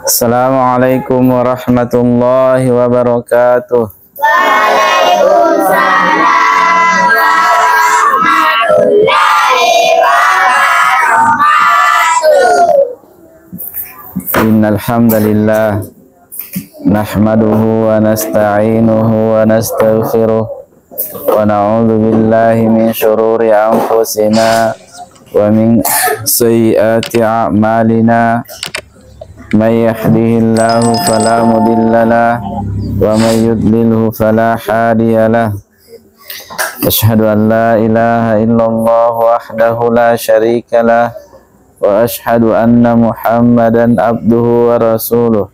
Assalamualaikum warahmatullahi wabarakatuh. Waalaikumsalam warahmatullahi wabarakatuh. Innal hamdalillah nahmaduhu wa nasta'inuhu wa nastaghfiruh wa na'udzu billahi min shururi anfusina wa min sayyiati a'malina. May yahdihillahu fala mudhillalah wa may yudlilhu fala hadiyalah. Asyhadu an la ilaha illallah wahdahu la syarikalah wa asyhadu anna Muhammadan abduhu wa rasuluh.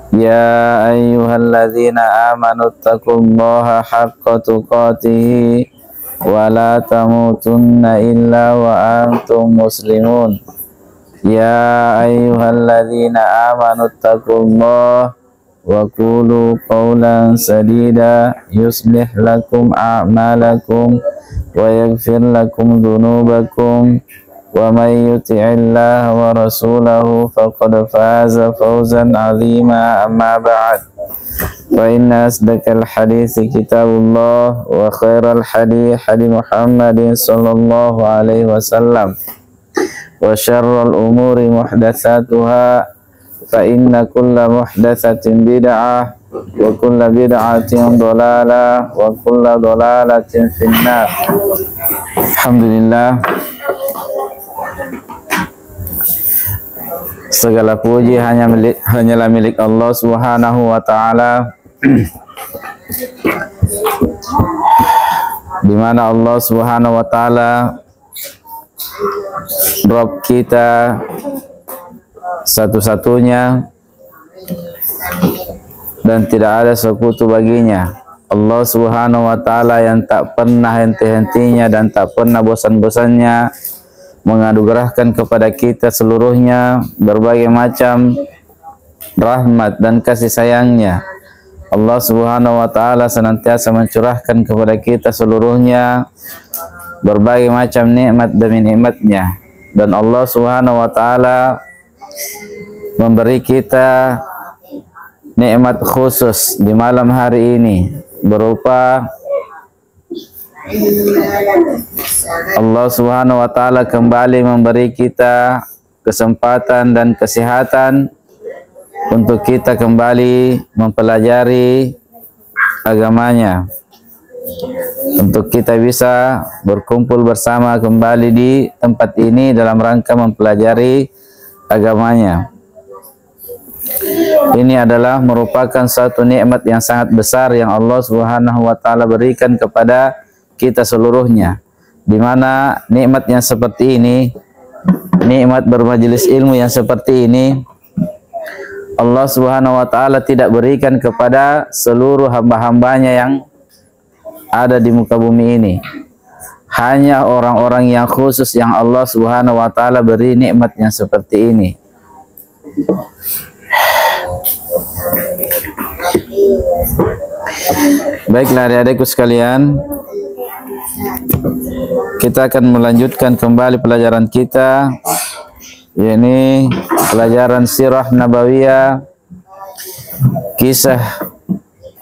Ya ayyuhalladzina amanu taqullaha haqqa tuqatih wa la tamutunna illa wa antum muslimun. Ya ayyuhalladzina amanu taqullaha wa qulu qawlan sadida yuslih lakum a'malakum wa yaghfir lakum dhunubakum wa may yuti'illaha wa rasulahu faqad faza fawzan 'azima. Amma ba'd, fa inna asdaqal hadithi kitabullah wa khairal hadi Muhammadin sallallahu alaihi wasallam wa syarrul umuri muhdatsatuha fa inna kulla muhdatsatin bid'ah wa kulla bid'atin dhalalah wa kulla dhalalatin finnar. Alhamdulillah, segala puji hanyalah milik Allah Subhanahu wa taala, di mana Allah Subhanahu wa taala Rabb kita satu-satunya dan tidak ada sekutu baginya. Allah Subhanahu wa taala yang tak pernah henti-hentinya dan tak pernah bosan-bosannya menganugerahkan kepada kita seluruhnya berbagai macam rahmat dan kasih sayangnya. Allah Subhanahu wa taala senantiasa mencurahkan kepada kita seluruhnya berbagai macam nikmat demi nikmatnya, dan Allah Subhanahu wa taala memberi kita nikmat khusus di malam hari ini berupa Allah Subhanahu wa taala kembali memberi kita kesempatan dan kesehatan untuk kita kembali mempelajari agamanya, untuk kita bisa berkumpul bersama kembali di tempat ini dalam rangka mempelajari agamanya. Ini adalah merupakan suatu nikmat yang sangat besar yang Allah Subhanahu wa taala berikan kepada kita seluruhnya, di mana nikmat yang seperti ini, nikmat bermajelis ilmu yang seperti ini, Allah Subhanahu wa taala tidak berikan kepada seluruh hamba-hambanya yang ada di muka bumi ini. Hanya orang-orang yang khusus yang Allah Subhanahu wa taala beri nikmat yang seperti ini. Baiklah adik-adikku sekalian, kita akan melanjutkan kembali pelajaran kita, yakni pelajaran sirah nabawiyah, kisah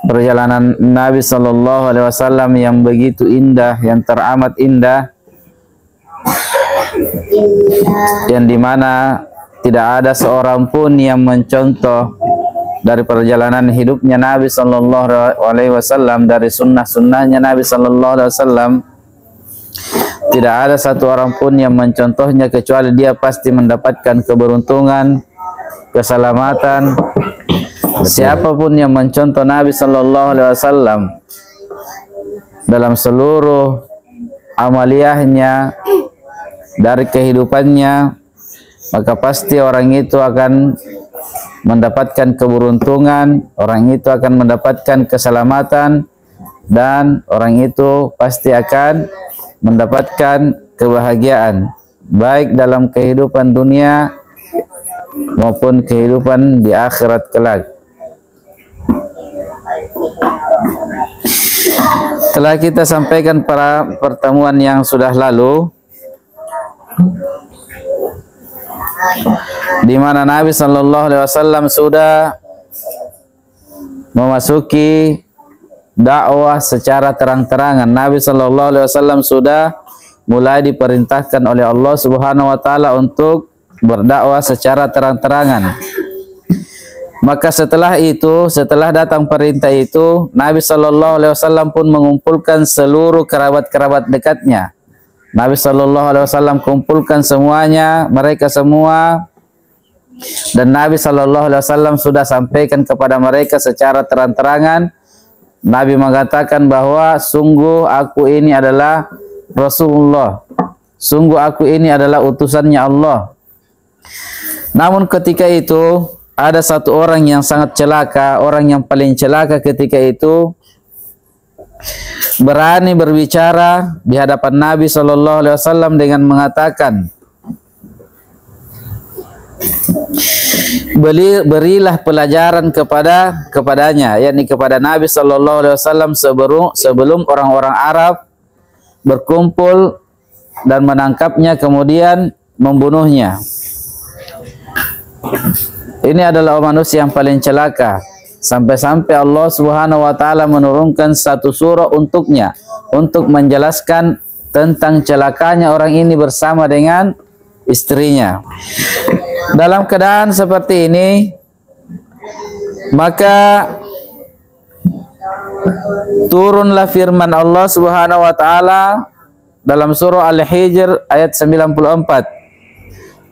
perjalanan Nabi Sallallahu Alaihi Wasallam yang begitu indah, yang teramat indah, yang dimana tidak ada seorang pun yang mencontoh dari perjalanan hidupnya Nabi Sallallahu Alaihi Wasallam, dari sunnah-sunnahnya Nabi Sallallahu Alaihi Wasallam. Tidak ada satu orang pun yang mencontohnya kecuali dia pasti mendapatkan keberuntungan, keselamatan. Siapapun yang mencontoh Nabi Sallallahu Alaihi Wasallam dalam seluruh amaliyahnya, dari kehidupannya, maka pasti orang itu akan mendapatkan keberuntungan, orang itu akan mendapatkan keselamatan, dan orang itu pasti akan mendapatkan kebahagiaan, baik dalam kehidupan dunia maupun kehidupan di akhirat kelak. Telah kita sampaikan pada pertemuan yang sudah lalu di mana Nabi sallallahu alaihi wasallam sudah memasuki dakwah secara terang-terangan. Nabi sallallahu alaihi wasallam sudah mulai diperintahkan oleh Allah Subhanahu wa taala untuk berdakwah secara terang-terangan. Maka setelah itu, setelah datang perintah itu, Nabi sallallahu alaihi wasallam pun mengumpulkan seluruh kerabat-kerabat dekatnya. Nabi sallallahu alaihi wasallam kumpulkan semuanya, mereka semua, dan Nabi sallallahu alaihi wasallam sudah sampaikan kepada mereka secara terang-terangan. Nabi mengatakan bahwa sungguh aku ini adalah Rasulullah, sungguh aku ini adalah utusannya Allah. Namun ketika itu ada satu orang yang sangat celaka, orang yang paling celaka ketika itu berani berbicara di hadapan Nabi sallallahu alaihi wasallam dengan mengatakan, berilah pelajaran kepadanya, yakni kepada Nabi sallallahu alaihi wasallam sebelum orang-orang Arab berkumpul dan menangkapnya kemudian membunuhnya. Ini adalah manusia yang paling celaka. Sampai-sampai Allah Subhanahu wa taala menurunkan satu surah untuknya untuk menjelaskan tentang celakanya orang ini bersama dengan istrinya. Dalam keadaan seperti ini, maka turunlah firman Allah Subhanahu wa taala dalam surah Al-Hijr ayat 94.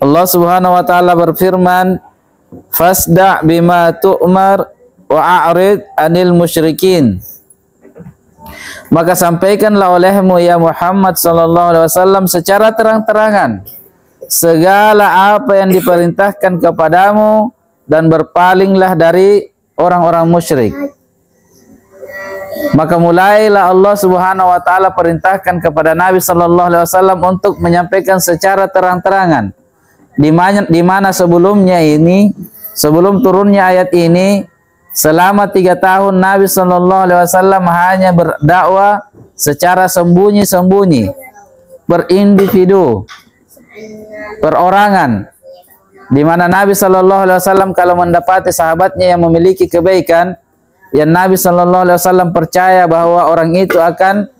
Allah Subhanahu wa taala berfirman, "Fasda' bima tu'mar wa a'rid 'anil musyrikin." Maka sampaikanlah olehmu ya Muhammad sallallahu alaihi wasallam secara terang-terangan segala apa yang diperintahkan kepadamu dan berpalinglah dari orang-orang musyrik. Maka mulailah Allah Subhanahu wa taala perintahkan kepada Nabi sallallahu alaihi wasallam untuk menyampaikan secara terang-terangan di mana sebelumnya ini, sebelum turunnya ayat ini, selama 3 tahun Nabi sallallahu alaihi wasallam hanya berdakwah secara sembunyi-sembunyi, berindividu, perorangan, di mana Nabi sallallahu alaihi wasallam kalau mendapati sahabatnya yang memiliki kebaikan, yang Nabi sallallahu alaihi wasallam percaya bahwa orang itu akan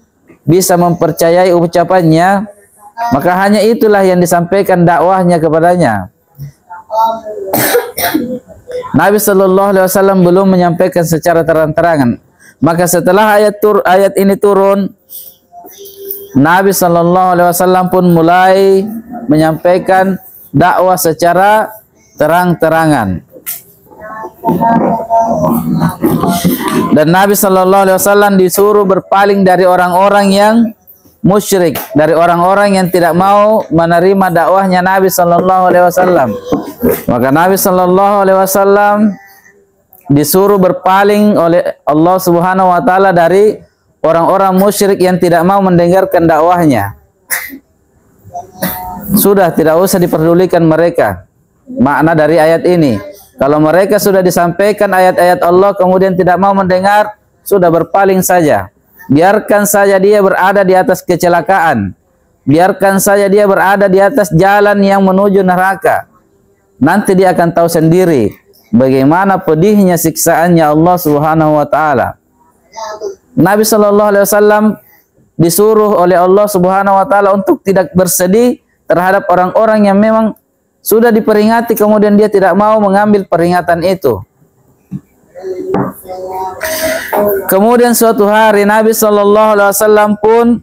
bisa mempercayai ucapannya, maka hanya itulah yang disampaikan dakwahnya kepadanya. Nabi sallallahu alaihi wasallam belum menyampaikan secara terang-terangan. Maka setelah ayat ini turun, Nabi sallallahu alaihi wasallam pun mulai menyampaikan dakwah secara terang-terangan. Dan Nabi sallallahu alaihi wasallam disuruh berpaling dari orang-orang yang musyrik, dari orang-orang yang tidak mau menerima dakwahnya Nabi sallallahu alaihi wasallam. Maka Nabi sallallahu alaihi wasallam disuruh berpaling oleh Allah Subhanahu wa taala dari orang-orang musyrik yang tidak mau mendengarkan dakwahnya. Sudah tidak usah diperdulikan mereka. Makna dari ayat ini, kalau mereka sudah disampaikan ayat-ayat Allah kemudian tidak mau mendengar, sudah berpaling saja. Biarkan saja dia berada di atas kecelakaan. Biarkan saja dia berada di atas jalan yang menuju neraka. Nanti dia akan tahu sendiri bagaimana pedihnya siksaannya Allah Subhanahu wa taala. Nabi sallallahu alaihi wasallam disuruh oleh Allah Subhanahu wa taala untuk tidak bersedih terhadap orang-orang yang memang sudah diperingati kemudian dia tidak mau mengambil peringatan itu. Kemudian suatu hari Nabi sallallahu alaihi wasallam pun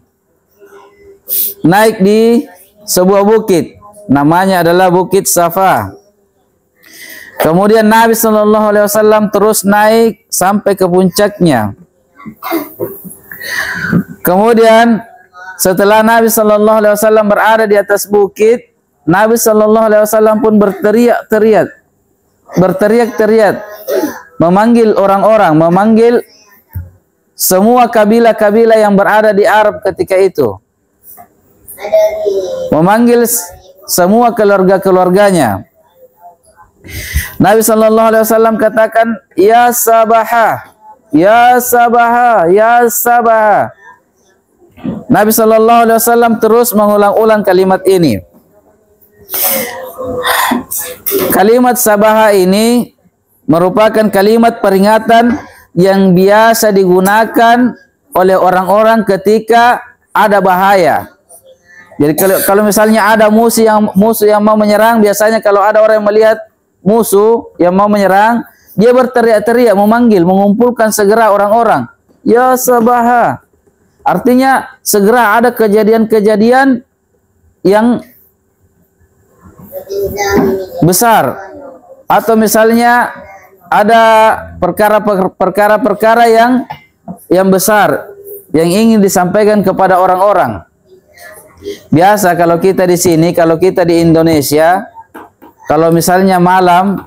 naik di sebuah bukit, namanya adalah Bukit Safa. Kemudian Nabi sallallahu alaihi wasallam terus naik sampai ke puncaknya. Kemudian setelah Nabi sallallahu alaihi wasallam berada di atas bukit, Nabi sallallahu alaihi wasallam pun berteriak-teriak, memanggil orang-orang, memanggil semua kabilah-kabilah yang berada di Arab ketika itu, memanggil semua keluarga-keluarganya. Nabi sallallahu alaihi wasallam katakan, "Ya Sabahah, ya Sabahah, ya Sabahah." Nabi sallallahu alaihi wasallam terus mengulang-ulang kalimat ini. Kalimat sabaha ini merupakan kalimat peringatan yang biasa digunakan oleh orang-orang ketika ada bahaya. Jadi kalau misalnya ada musuh yang mau menyerang, biasanya kalau ada orang yang melihat musuh yang mau menyerang, dia berteriak-teriak, memanggil, mengumpulkan segera orang-orang. Ya sabaha. Artinya segera ada kejadian-kejadian yang besar, atau misalnya ada perkara-perkara yang besar yang ingin disampaikan kepada orang-orang. Biasa kalau kita di sini, kalau kita di Indonesia, kalau misalnya malam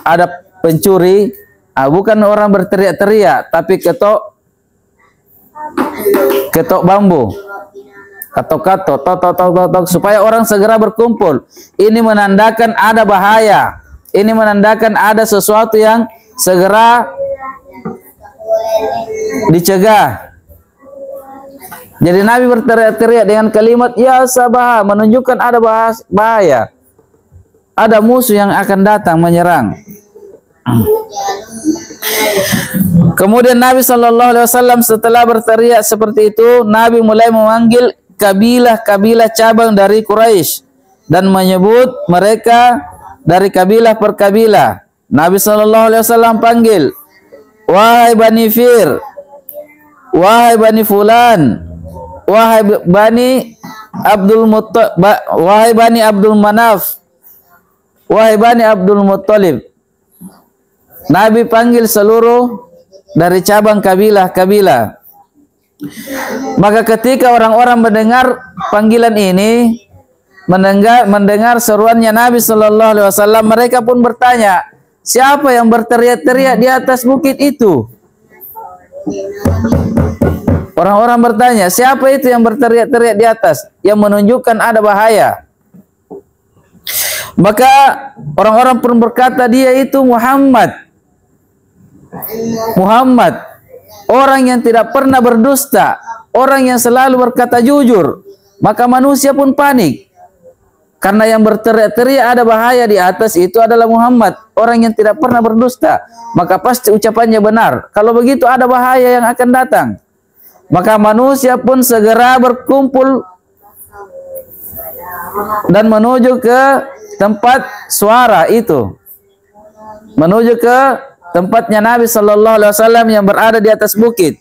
ada pencuri, bukan orang berteriak-teriak, tapi ketok bambu, katok-katok, tok, supaya orang segera berkumpul. Ini menandakan ada bahaya. Ini menandakan ada sesuatu yang segera dicegah. Jadi Nabi berteriak-teriak dengan kalimat ya sabah, menunjukkan ada bahaya. Ada musuh yang akan datang menyerang. Kemudian Nabi SAW setelah berteriak seperti itu, Nabi mulai memanggil kabilah-kabilah cabang dari Quraisy dan menyebut mereka dari kabilah per kabilah. Nabi SAW panggil, wahai Bani Fir, wahai Bani Fulan, wahai Bani wahai Bani Abdul Manaf, wahai Bani Abdul Muttalib. Nabi panggil seluruh dari cabang kabilah-kabilah. Maka ketika orang-orang mendengar panggilan ini, mendengar seruannya Nabi SAW, mereka pun bertanya, siapa yang berteriak-teriak di atas bukit itu? Orang-orang bertanya, siapa itu yang berteriak-teriak di atas, yang menunjukkan ada bahaya? Maka orang-orang pun berkata, dia itu Muhammad, orang yang tidak pernah berdusta, orang yang selalu berkata jujur. Maka manusia pun panik, karena yang berteriak-teriak ada bahaya di atas itu adalah Muhammad, orang yang tidak pernah berdusta. Maka pasti ucapannya benar. Kalau begitu ada bahaya yang akan datang. Maka manusia pun segera berkumpul dan menuju ke tempat suara itu, menuju ke tempatnya Nabi SAW yang berada di atas bukit.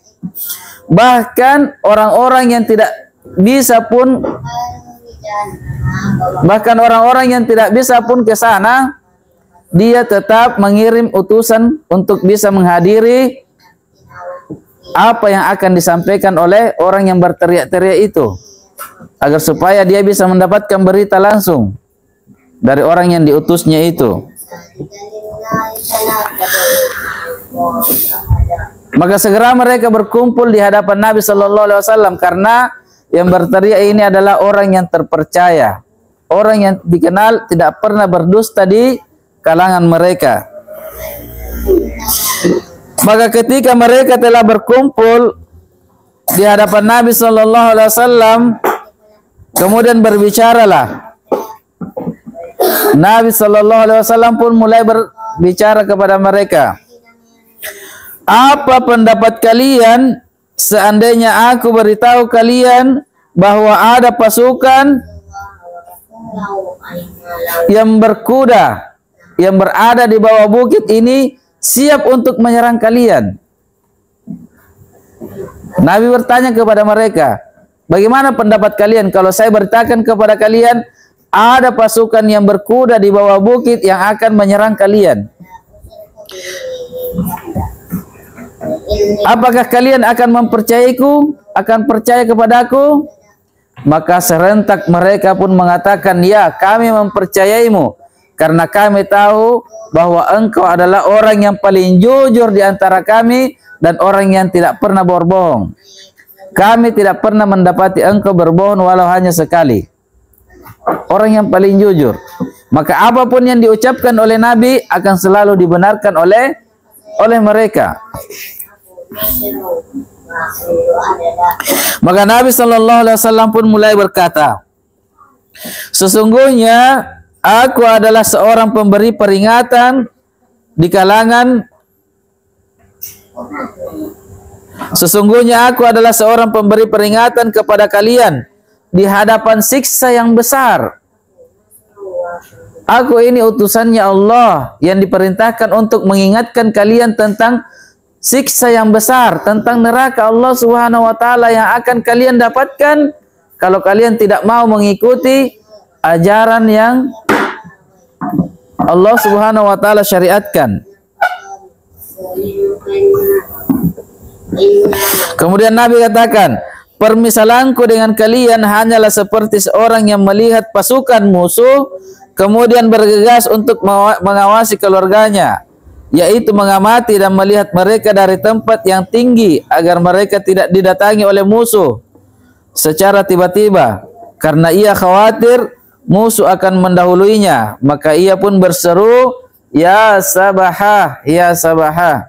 Bahkan orang-orang yang tidak bisa pun ke sana, dia tetap mengirim utusan untuk bisa menghadiri apa yang akan disampaikan oleh orang yang berteriak-teriak itu, agar supaya dia bisa mendapatkan berita langsung dari orang yang diutusnya itu. Maka segera mereka berkumpul di hadapan Nabi SAW, karena yang berteriak ini adalah orang yang terpercaya, orang yang dikenal tidak pernah berdusta di kalangan mereka. Maka ketika mereka telah berkumpul di hadapan Nabi SAW, kemudian berbicaralah. Nabi SAW pun mulai berbicara kepada mereka. Apa pendapat kalian seandainya aku beritahu kalian bahwa ada pasukan yang berkuda yang berada di bawah bukit ini siap untuk menyerang kalian? Nabi bertanya kepada mereka, bagaimana pendapat kalian kalau saya beritakan kepada kalian ada pasukan yang berkuda di bawah bukit yang akan menyerang kalian? Apakah kalian akan mempercayaiku, akan percaya kepadaku? Maka serentak mereka pun mengatakan, ya, kami mempercayaimu, karena kami tahu bahwa engkau adalah orang yang paling jujur di antara kami dan orang yang tidak pernah berbohong. Kami tidak pernah mendapati engkau berbohong walau hanya sekali. Orang yang paling jujur. Maka apapun yang diucapkan oleh Nabi akan selalu dibenarkan oleh mereka. Maka Nabi SAW pun mulai berkata, sesungguhnya Aku adalah seorang pemberi peringatan di kalangan Sesungguhnya aku adalah seorang pemberi peringatan kepada kalian di hadapan siksa yang besar. Aku ini utusannya Allah yang diperintahkan untuk mengingatkan kalian tentang siksa yang besar, tentang neraka Allah Subhanahu wa taala yang akan kalian dapatkan kalau kalian tidak mau mengikuti ajaran yang Allah Subhanahu wa taala syariatkan. Kemudian Nabi katakan, permisalanku dengan kalian hanyalah seperti seorang yang melihat pasukan musuh kemudian bergegas untuk mengawasi keluarganya, yaitu mengamati dan melihat mereka dari tempat yang tinggi agar mereka tidak didatangi oleh musuh secara tiba-tiba, karena ia khawatir musuh akan mendahuluinya. Maka ia pun berseru, ya sabahah, ya sabahah.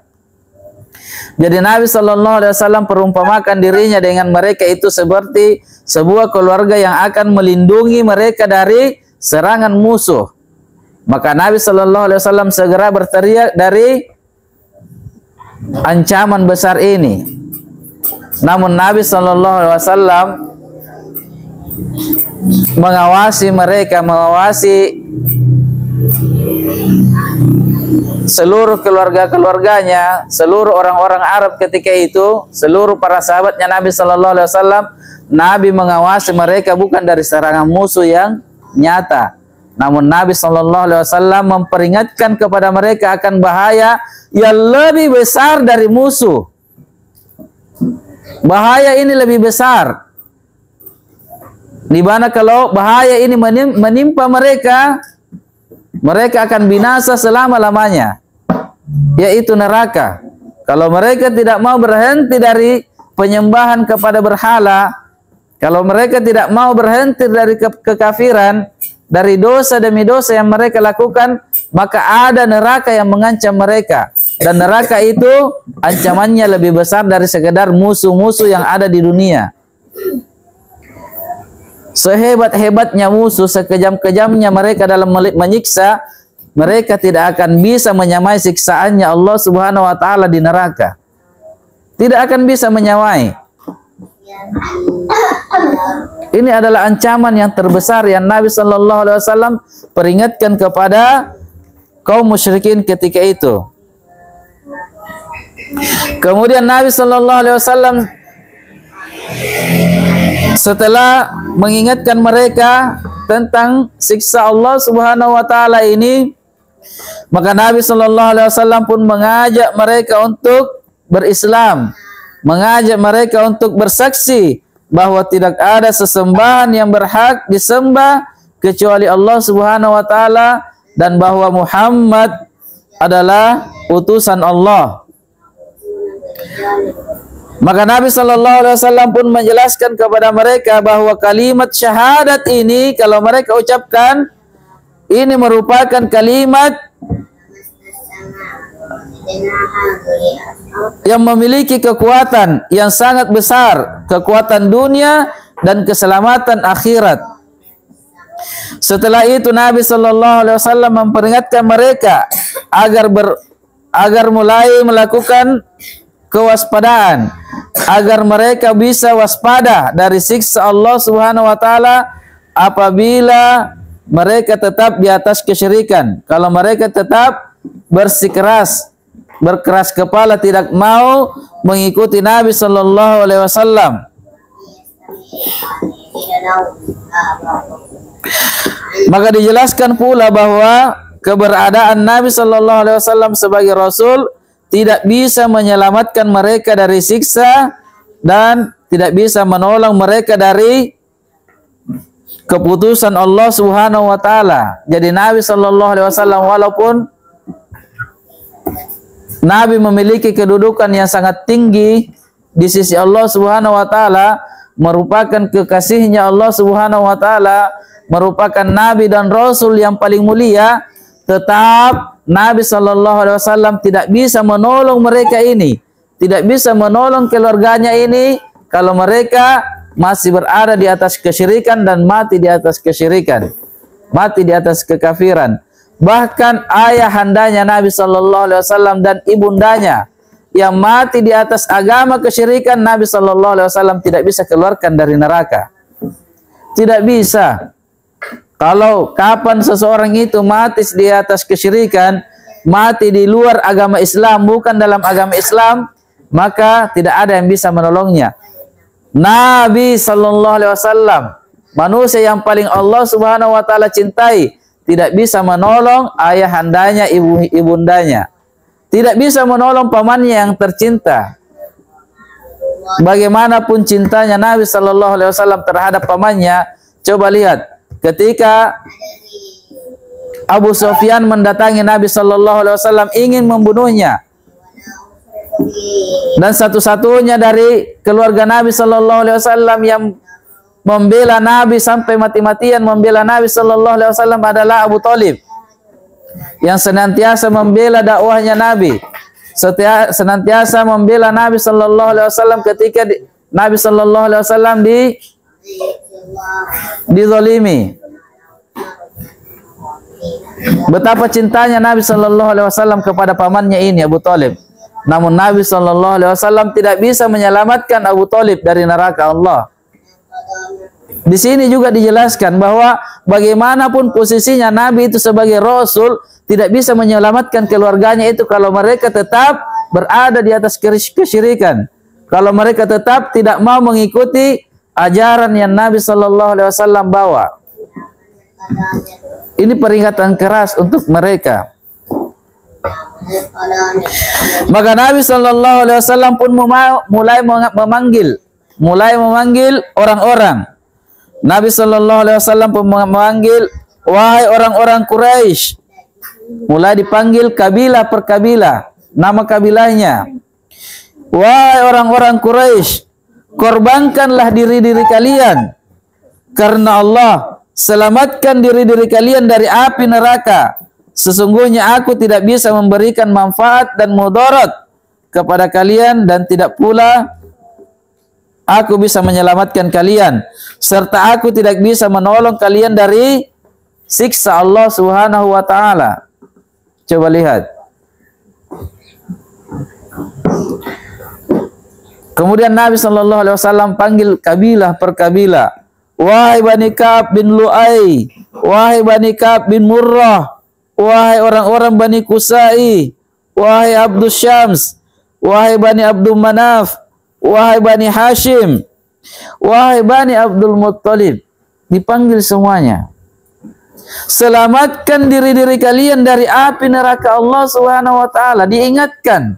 Jadi Nabi SAW perumpamakan dirinya dengan mereka itu seperti sebuah keluarga yang akan melindungi mereka dari serangan musuh. Maka Nabi SAW segera berteriak dari ancaman besar ini. Namun Nabi SAW mengawasi mereka, mengawasi seluruh keluarga-keluarganya, seluruh orang-orang Arab ketika itu, seluruh para sahabatnya Nabi SAW. Nabi mengawasi mereka bukan dari serangan musuh yang nyata, namun Nabi SAW memperingatkan kepada mereka akan bahaya yang lebih besar dari musuh. Bahaya ini lebih besar, di mana kalau bahaya ini menimpa mereka, mereka akan binasa selama-lamanya, yaitu neraka. Kalau mereka tidak mau berhenti dari penyembahan kepada berhala, kalau mereka tidak mau berhenti dari kekafiran, dari dosa demi dosa yang mereka lakukan, maka ada neraka yang mengancam mereka. Dan neraka itu ancamannya lebih besar dari sekedar musuh-musuh yang ada di dunia. Sehebat-hebatnya musuh, sekejam-kejamnya mereka dalam menyiksa, mereka tidak akan bisa menyamai siksaannya Allah Subhanahu wa taala di neraka. Tidak akan bisa menyamai. Ini adalah ancaman yang terbesar yang Nabi SAW peringatkan kepada kaum musyrikin ketika itu. Kemudian Nabi SAW setelah mengingatkan mereka tentang siksa Allah Subhanahu wa taala ini, maka Nabi SAW pun mengajak mereka untuk berislam, mengajak mereka untuk bersaksi bahwa tidak ada sesembahan yang berhak disembah kecuali Allah Subhanahu wa taala dan bahwa Muhammad adalah utusan Allah. Maka Nabi SAW pun menjelaskan kepada mereka bahwa kalimat syahadat ini kalau mereka ucapkan, ini merupakan kalimat yang memiliki kekuatan yang sangat besar, kekuatan dunia dan keselamatan akhirat. Setelah itu Nabi SAW memperingatkan mereka agar mulai melakukan kewaspadaan, agar mereka bisa waspada dari siksa Allah Subhanahu wa taala apabila mereka tetap di atas kesyirikan. Kalau mereka tetap berkeras kepala tidak mau mengikuti Nabi sallallahu alaihi wasallam. Maka dijelaskan pula bahwa keberadaan Nabi sallallahu alaihi wasallam sebagai rasul tidak bisa menyelamatkan mereka dari siksa dan tidak bisa menolong mereka dari keputusan Allah Subhanahu wa taala. Jadi Nabi sallallahu alaihi wasallam walaupun Nabi memiliki kedudukan yang sangat tinggi di sisi Allah Subhanahu wa taala, merupakan kekasihnya Allah Subhanahu wa taala, merupakan nabi dan rasul yang paling mulia, tetap Nabi SAW tidak bisa menolong mereka ini, tidak bisa menolong keluarganya ini kalau mereka masih berada di atas kesyirikan dan mati di atas kesyirikan. mati di atas kekafiran. Bahkan ayahandanya Nabi sallallahu alaihi wasallam dan ibundanya yang mati di atas agama kesyirikan, Nabi sallallahu alaihi wasallam tidak bisa keluarkan dari neraka. Tidak bisa. Kalau kapan seseorang itu mati di atas kesyirikan, mati di luar agama Islam, bukan dalam agama Islam, maka tidak ada yang bisa menolongnya. Nabi sallallahu alaihi wasallam, manusia yang paling Allah Subhanahu wa taala cintai, tidak bisa menolong ayahandanya, ibundanya. Tidak bisa menolong pamannya yang tercinta. Bagaimanapun cintanya Nabi sallallahu alaihi wasallam terhadap pamannya, coba lihat ketika Abu Sufyan mendatangi Nabi sallallahu alaihi wasallam ingin membunuhnya. Dan satu-satunya dari keluarga Nabi sallallahu alaihi wasallam yang membela Nabi sampai mati-matian membela Nabi sallallahu alaihi wasallam adalah Abu Thalib, yang senantiasa membela dakwahnya Nabi, senantiasa membela Nabi sallallahu alaihi wasallam ketika Nabi sallallahu alaihi wasallam dizalimi. Betapa cintanya Nabi sallallahu alaihi wasallam kepada pamannya ini, Abu Thalib. Namun Nabi sallallahu alaihi wasallam tidak bisa menyelamatkan Abu Thalib dari neraka Allah. Di sini juga dijelaskan bahwa bagaimanapun posisinya Nabi itu sebagai Rasul, tidak bisa menyelamatkan keluarganya itu kalau mereka tetap berada di atas kesyirikan. Kalau mereka tetap tidak mau mengikuti ajaran yang Nabi sallallahu alaihi wasallam bawa. Ini peringatan keras untuk mereka. Maka Nabi sallallahu alaihi wasallam pun mulai memanggil orang-orang. Nabi sallallahu alaihi wasallam pun memanggil, wahai orang-orang Quraisy. Mulai dipanggil kabilah per kabilah, nama kabilahnya. Wahai orang-orang Quraisy, korbankanlah diri-diri kalian karena Allah, selamatkan diri-diri kalian dari api neraka. Sesungguhnya aku tidak bisa memberikan manfaat dan mudarat kepada kalian, dan tidak pula aku bisa menyelamatkan kalian, serta aku tidak bisa menolong kalian dari siksa Allah Subhanahu wa taala. Coba lihat. Kemudian Nabi sallallahu alaihi wasallam panggil kabilah per kabilah. Wahai Bani Ka'ab bin Lu'ay, wahai Bani Ka'ab bin Murrah, wahai orang-orang Bani Qusai, wahai Abdus Syams, wahai Bani Abdul Manaf, wahai Bani Hashim, wahai Bani Abdul Muttalib. Dipanggil semuanya. Selamatkan diri-diri kalian dari api neraka Allah Subhanahu wa taala. Diingatkan,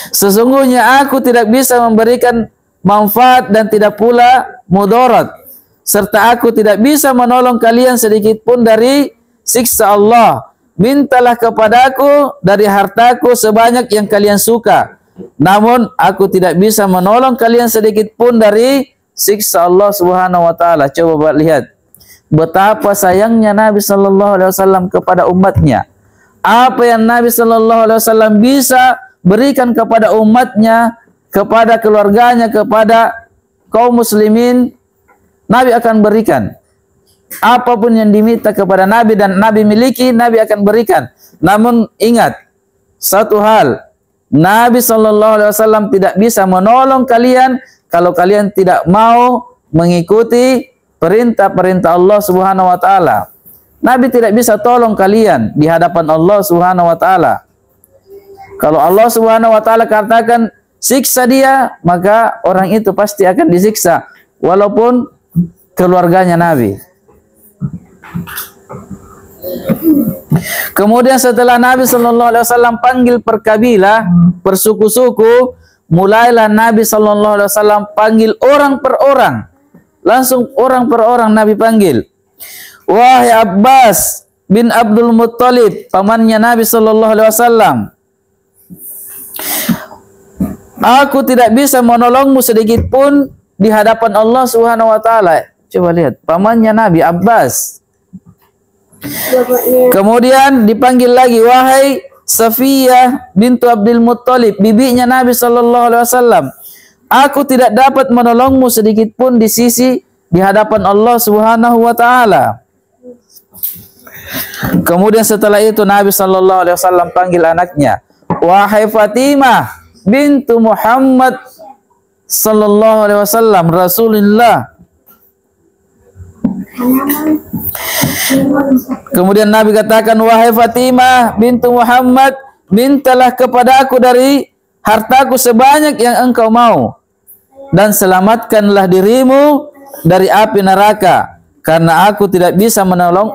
sesungguhnya aku tidak bisa memberikan manfaat dan tidak pula mudarat, serta aku tidak bisa menolong kalian sedikit pun dari siksa Allah. Mintalah kepadaku dari hartaku sebanyak yang kalian suka, namun aku tidak bisa menolong kalian sedikit pun dari siksa Allah Subhanahu wa taala. Coba lihat betapa sayangnya Nabi sallallahu alaihi wasallam kepada umatnya. Apa yang Nabi sallallahu alaihi wasallam bisa berikan kepada umatnya, kepada keluarganya, kepada kaum muslimin, Nabi akan berikan. Apapun yang diminta kepada Nabi dan Nabi miliki, Nabi akan berikan. Namun ingat satu hal, Nabi sallallahu alaihi wasallam tidak bisa menolong kalian kalau kalian tidak mau mengikuti perintah-perintah Allah Subhanahu wa taala. Nabi tidak bisa tolong kalian di hadapan Allah Subhanahu wa taala. Kalau Allah Subhanahu wa taala katakan siksa dia, maka orang itu pasti akan disiksa walaupun keluarganya Nabi. Kemudian setelah Nabi sallallahu alaihi wasallam panggil per kabilah, per suku-suku, mulailah Nabi sallallahu alaihi wasallam panggil orang per orang. Langsung orang per orang Nabi panggil. Wahai Abbas bin Abdul Muttalib, pamannya Nabi sallallahu alaihi wasallam, aku tidak bisa menolongmu sedikit pun di hadapan Allah Subhanahu wa taala. Coba lihat, pamannya Nabi Abbas. Kemudian dipanggil lagi, wahai Safiyah bintu Abdul Muttalib, bibinya Nabi sallallahu alaihi wasallam, aku tidak dapat menolongmu sedikit pun di hadapan Allah Subhanahu wa taala. Kemudian setelah itu Nabi sallallahu alaihi wasallam panggil anaknya, "Wahai Fatimah bintu Muhammad sallallahu alaihi wasallam, Rasulullah." Kemudian Nabi katakan, "Wahai Fatimah bintu Muhammad, mintalah kepadaku dari hartaku sebanyak yang engkau mau, dan selamatkanlah dirimu dari api neraka, karena aku tidak bisa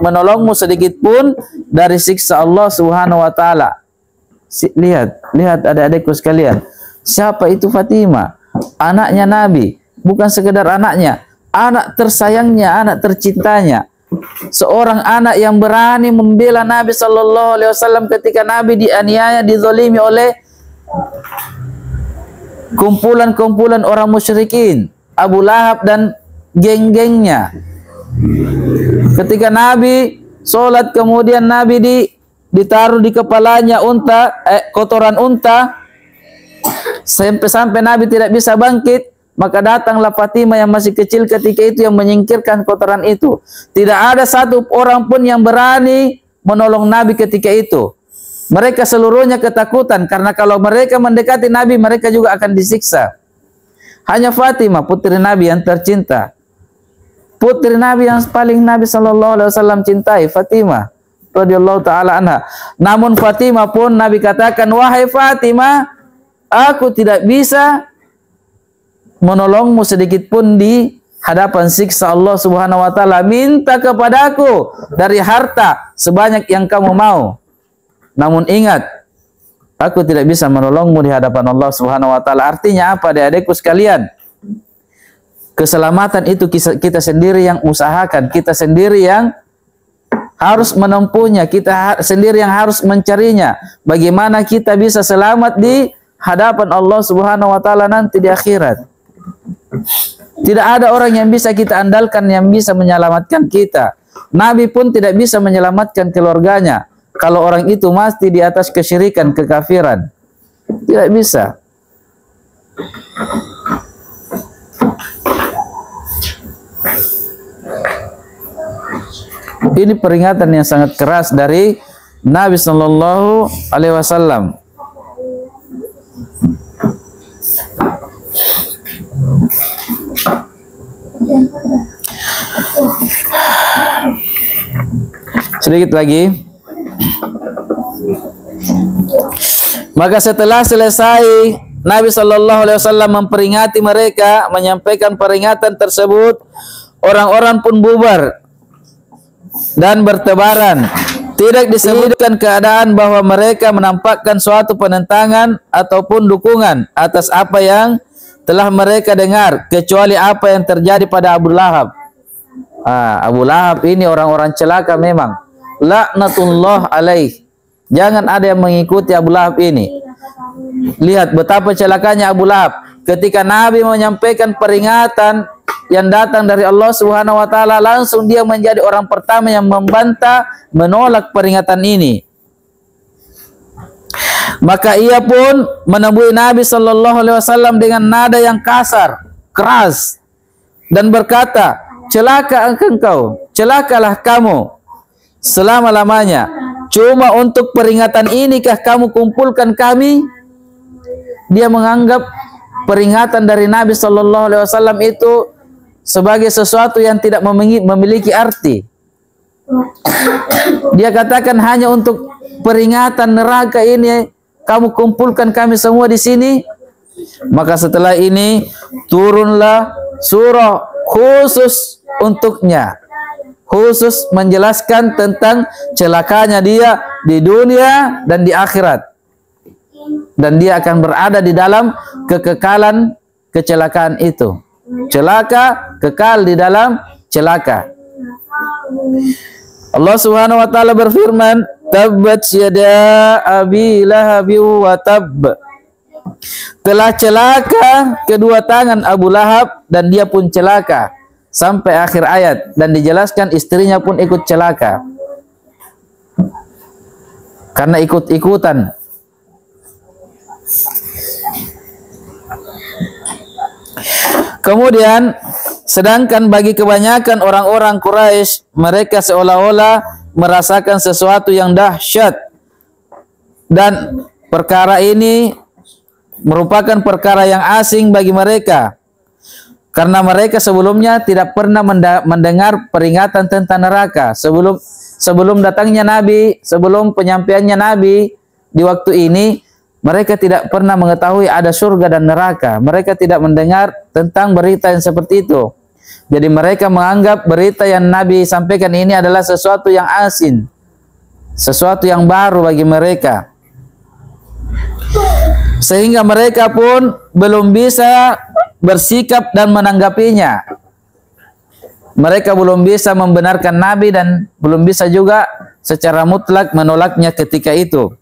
menolongmu sedikit pun dari siksa Allah Subhanahu wa taala." Lihat adik-adikku sekalian. Siapa itu Fatimah? Anaknya Nabi, bukan sekedar anaknya, anak tersayangnya, anak tercintanya. Seorang anak yang berani membela Nabi sallallahu alaihi wasallam ketika Nabi dianiaya, dizalimi oleh kumpulan-kumpulan orang musyrikin, Abu Lahab dan geng-gengnya. Ketika Nabi sholat, kemudian Nabi ditaruh di kepalanya kotoran unta, sampai Nabi tidak bisa bangkit, maka datanglah Fatimah yang masih kecil ketika itu yang menyingkirkan kotoran itu. Tidak ada satu orang pun yang berani menolong Nabi ketika itu. Mereka seluruhnya ketakutan, karena kalau mereka mendekati Nabi, mereka juga akan disiksa. Hanya Fatimah, putri Nabi yang tercinta, putri Nabi yang paling Nabi sallallahu alaihi wasallam cintai, Fatimah radhiyallahu taala anha. Namun Fatimah pun Nabi katakan, "Wahai Fatimah, aku tidak bisa menolongmu sedikit pun di hadapan siksa Allah Subhanahu wa taala. Minta kepadaku dari harta sebanyak yang kamu mau. Namun ingat, aku tidak bisa menolongmu di hadapan Allah Subhanahu wa taala." Artinya apa, adik-adikku sekalian? Keselamatan itu kita sendiri yang usahakan, kita sendiri yang harus menempuhnya, kita sendiri yang harus mencarinya. Bagaimana kita bisa selamat di hadapan Allah Subhanahu wa taala nanti di akhirat. Tidak ada orang yang bisa kita andalkan yang bisa menyelamatkan kita. Nabi pun tidak bisa menyelamatkan keluarganya kalau orang itu mati di atas kesyirikan, kekafiran. Tidak bisa. Ini peringatan yang sangat keras dari Nabi sallallahu alaihi wasallam. Sedikit lagi. Maka setelah selesai Nabi sallallahu alaihi wasallam memperingati mereka, menyampaikan peringatan tersebut, orang-orang pun bubar dan bertebaran. Tidak disebutkan keadaan bahwa mereka menampakkan suatu penentangan ataupun dukungan atas apa yang telah mereka dengar, kecuali apa yang terjadi pada Abu Lahab. Abu Lahab ini orang-orang celaka memang. Laknatullah alaih. Jangan ada yang mengikuti Abu Lahab ini. Lihat betapa celakanya Abu Lahab. Ketika Nabi menyampaikan peringatan yang datang dari Allah Subhanahu wa taala, langsung dia menjadi orang pertama yang membantah, menolak peringatan ini. Maka ia pun menemui Nabi sallallahu alaihi wasallam dengan nada yang kasar, keras, dan berkata, "Celaka engkau, celakalah kamu selama-lamanya. Cuma untuk peringatan inikah kamu kumpulkan kami?" Dia menganggap peringatan dari Nabi sallallahu alaihi wasallam itu sebagai sesuatu yang tidak memiliki arti. Dia katakan, hanya untuk peringatan neraka ini kamu kumpulkan kami semua di sini. Maka setelah ini turunlah surah khusus untuknya, khusus menjelaskan tentang celakanya dia di dunia dan di akhirat, dan dia akan berada di dalam kekekalan kecelakaan itu. Celaka, kekal di dalam celaka. Allah Subhanahu wa taala berfirman, "Tabbat yada abi lahab wa tabb." Telah celaka kedua tangan Abu Lahab dan dia pun celaka, sampai akhir ayat, dan dijelaskan istrinya pun ikut celaka karena ikut-ikutan. Kemudian Sedangkan bagi kebanyakan orang-orang Quraisy, mereka seolah-olah merasakan sesuatu yang dahsyat, dan perkara ini merupakan perkara yang asing bagi mereka, karena mereka sebelumnya tidak pernah mendengar peringatan tentang neraka. Sebelum datangnya Nabi, sebelum penyampaiannya Nabi di waktu ini, mereka tidak pernah mengetahui ada surga dan neraka. Mereka tidak mendengar tentang berita yang seperti itu. Jadi mereka menganggap berita yang Nabi sampaikan ini adalah sesuatu yang asing, sesuatu yang baru bagi mereka. Sehingga mereka pun belum bisa bersikap dan menanggapinya. Mereka belum bisa membenarkan Nabi dan belum bisa juga secara mutlak menolaknya ketika itu.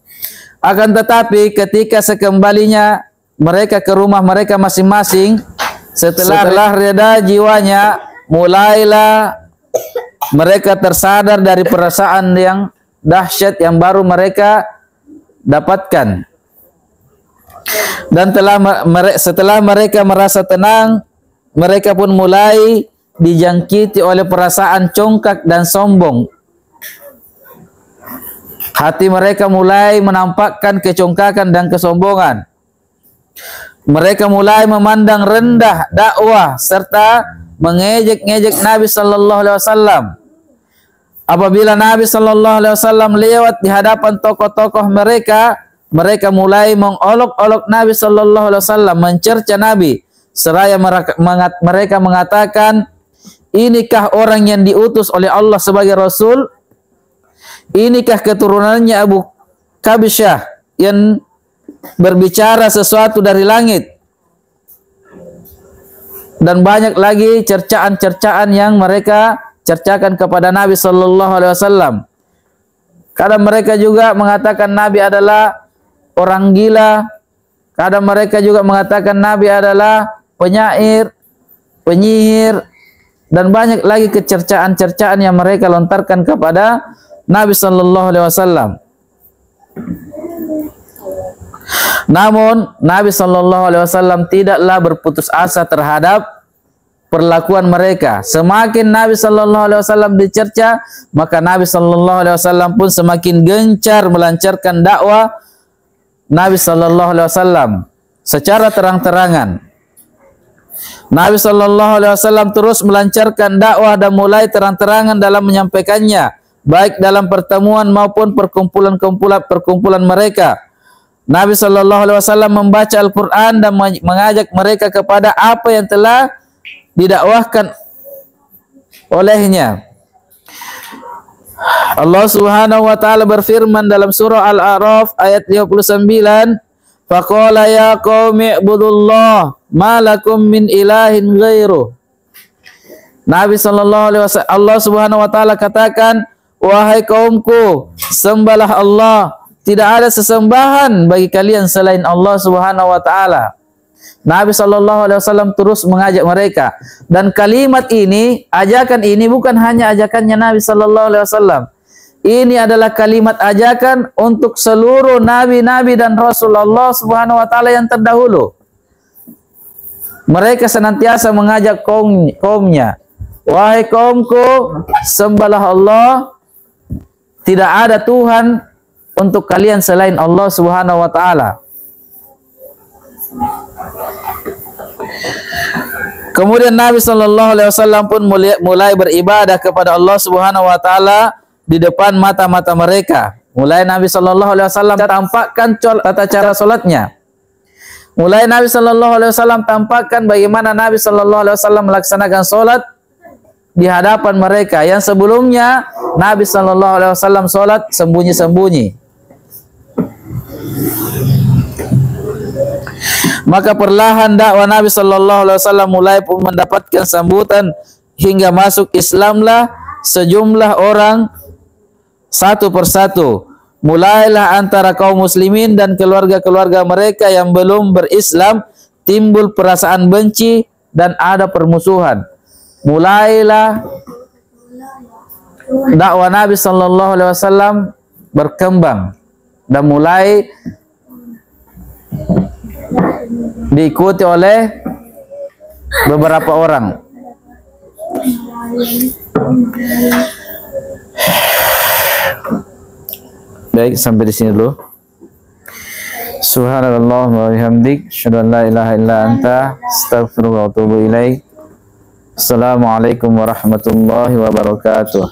Akan tetapi ketika sekembalinya mereka ke rumah mereka masing-masing, setelah reda jiwanya, mulailah mereka tersadar dari perasaan yang dahsyat yang baru mereka dapatkan. Dan setelah mereka merasa tenang, mereka pun mulai dijangkiti oleh perasaan congkak dan sombong. Hati mereka mulai menampakkan kecongkakan dan kesombongan. Mereka mulai memandang rendah dakwah serta mengejek-ngejek Nabi sallallahu alaihi wasallam. Apabila Nabi sallallahu alaihi wasallam lewat di hadapan tokoh-tokoh mereka, mereka mulai mengolok-olok Nabi sallallahu alaihi wasallam, mencerca Nabi, seraya mereka mengatakan, "Inikah orang yang diutus oleh Allah sebagai rasul? Inikah keturunannya Abu Kabisyah yang berbicara sesuatu dari langit?" Dan banyak lagi cercaan-cercaan yang mereka cercakan kepada Nabi sallallahu alaihi wasallam. Kadang mereka juga mengatakan Nabi adalah orang gila. Kadang mereka juga mengatakan Nabi adalah penyair, penyihir, dan banyak lagi kecercaan-cercaan yang mereka lontarkan kepada Nabi sallallahu alaihi wasallam. Namun Nabi sallallahu alaihi wasallam tidaklah berputus asa terhadap perlakuan mereka. Semakin Nabi sallallahu alaihi wasallam dicerca, maka Nabi sallallahu alaihi wasallam pun semakin gencar melancarkan dakwah Nabi sallallahu alaihi wasallam secara terang-terangan. Nabi sallallahu alaihi wasallam terus melancarkan dakwah dan mulai terang-terangan dalam menyampaikannya, baik dalam pertemuan maupun perkumpulan mereka. Nabi sallallahu alaihi wasallam membaca Al-Qur'an dan mengajak mereka kepada apa yang telah didakwahkan olehnya. Allah Subhanahu wa taala berfirman dalam surah Al-A'raf ayat 59, "Faqala ya qaumi ibudullah ma lakum min ilahin ghairuh." Nabi sallallahu alaihi wasallam, Allah Subhanahu wa taala katakan, "Wahai kaumku, sembahlah Allah. Tidak ada sesembahan bagi kalian selain Allah Subhanahu wa taala." Nabi sallallahu alaihi wasallam terus mengajak mereka, dan kalimat ini, ajakan ini bukan hanya ajakannya Nabi sallallahu alaihi wasallam. Ini adalah kalimat ajakan untuk seluruh nabi-nabi dan Rasulullah Subhanahu wa taala yang terdahulu. Mereka senantiasa mengajak kaumnya, "Wahai kaumku, sembahlah Allah. Tidak ada Tuhan untuk kalian selain Allah Subhanahu wa taala." Kemudian Nabi sallallahu alaihi wasallam pun mulai beribadah kepada Allah Subhanahu wa taala di depan mata-mata mereka. Mulai Nabi sallallahu alaihi wasallam tampakkan tata cara salatnya. Mulai Nabi sallallahu alaihi wasallam tampakkan bagaimana Nabi sallallahu alaihi wasallam melaksanakan salat di hadapan mereka, yang sebelumnya Nabi sallallahu alaihi wasallam salat sembunyi-sembunyi. Maka perlahan dakwah Nabi sallallahu alaihi wasallam mulai pun mendapatkan sambutan, hingga masuk Islamlah sejumlah orang satu persatu. Mulailah antara kaum muslimin dan keluarga-keluarga mereka yang belum berislam timbul perasaan benci dan ada permusuhan. Mulailah dakwah Nabi sallallahu alaihi wasallam berkembang dan mulai diikuti oleh beberapa orang. Baik, sampai di sini dulu. Subhanallah wa bihamdik, asyhadu an la ilaha illa anta, astaghfiruka wa atubu ilaik. Assalamualaikum warahmatullahi wabarakatuh.